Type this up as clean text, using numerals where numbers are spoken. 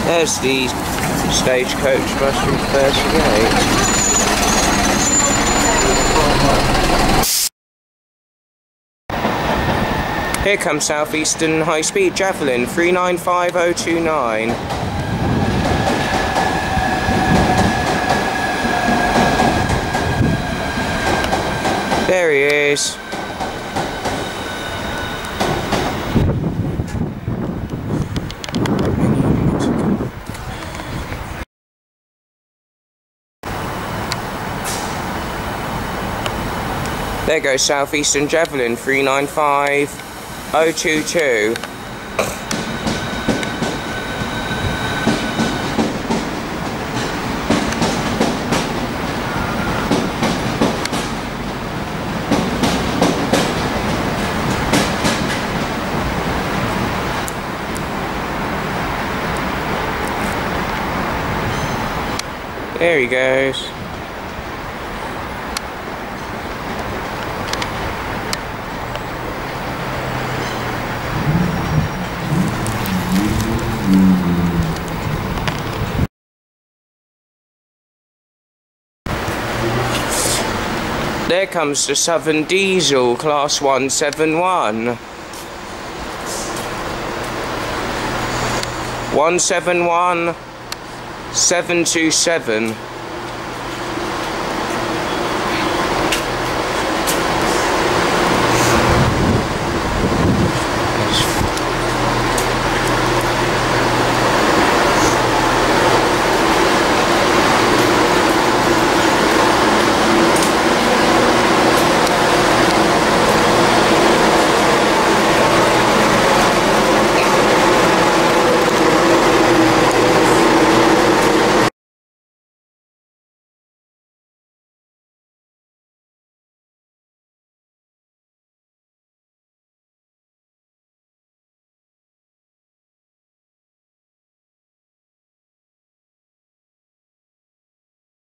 There's the stagecoach bus from 38. Here comes Southeastern High Speed Javelin 395029. There he is. There goes Southeastern Javelin 395022. There he goes. There comes the Southern Diesel Class 171. 171 727.